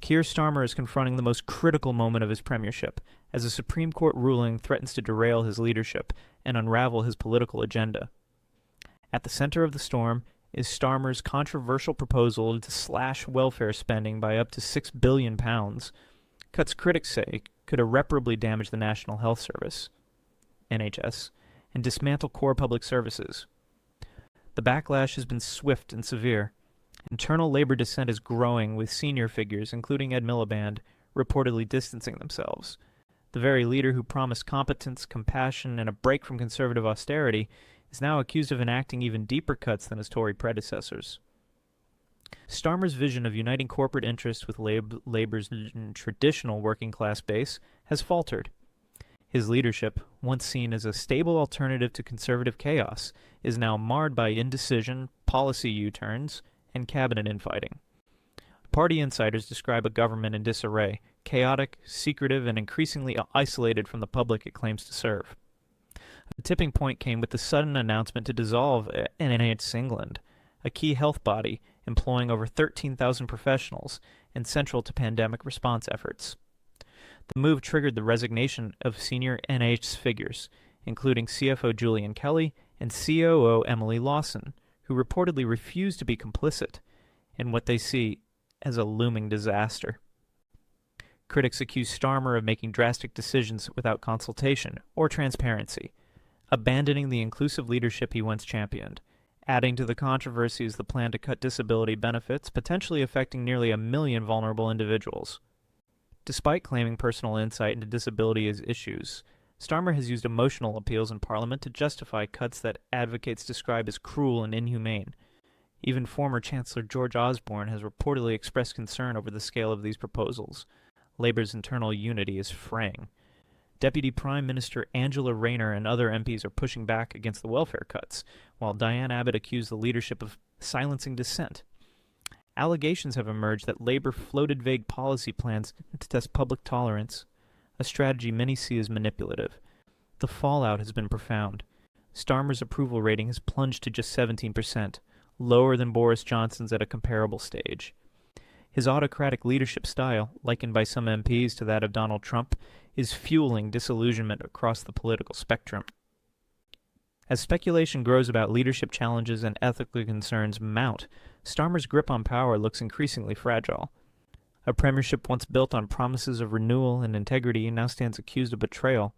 Keir Starmer is confronting the most critical moment of his premiership, as a Supreme Court ruling threatens to derail his leadership and unravel his political agenda. At the center of the storm is Starmer's controversial proposal to slash welfare spending by up to £6 billion, cuts critics say could irreparably damage the National Health Service, NHS, and dismantle core public services. The backlash has been swift and severe. Internal labor dissent is growing, with senior figures, including Ed Miliband, reportedly distancing themselves. The very leader who promised competence, compassion, and a break from conservative austerity is now accused of enacting even deeper cuts than his Tory predecessors. Starmer's vision of uniting corporate interests with labor's traditional working-class base has faltered. His leadership, once seen as a stable alternative to conservative chaos, is now marred by indecision, policy U-turns, and cabinet infighting. Party insiders describe a government in disarray, chaotic, secretive, and increasingly isolated from the public it claims to serve. The tipping point came with the sudden announcement to dissolve NHS England, a key health body employing over 13,000 professionals and central to pandemic response efforts. The move triggered the resignation of senior NHS figures, including CFO Julian Kelly and COO Emily Lawson, who reportedly refused to be complicit in what they see as a looming disaster. Critics accuse Starmer of making drastic decisions without consultation or transparency, abandoning the inclusive leadership he once championed. Adding to the controversy is the plan to cut disability benefits, potentially affecting nearly 1 million vulnerable individuals. Despite claiming personal insight into disability issues, Starmer has used emotional appeals in Parliament to justify cuts that advocates describe as cruel and inhumane. Even former Chancellor George Osborne has reportedly expressed concern over the scale of these proposals. Labour's internal unity is fraying. Deputy Prime Minister Angela Rayner and other MPs are pushing back against the welfare cuts, while Diane Abbott accused the leadership of silencing dissent. Allegations have emerged that Labour floated vague policy plans to test public tolerance, a strategy many see as manipulative. The fallout has been profound. Starmer's approval rating has plunged to just 17%, lower than Boris Johnson's at a comparable stage. His autocratic leadership style, likened by some MPs to that of Donald Trump, is fueling disillusionment across the political spectrum. As speculation grows about leadership challenges and ethical concerns mount, Starmer's grip on power looks increasingly fragile. A premiership once built on promises of renewal and integrity now stands accused of betrayal,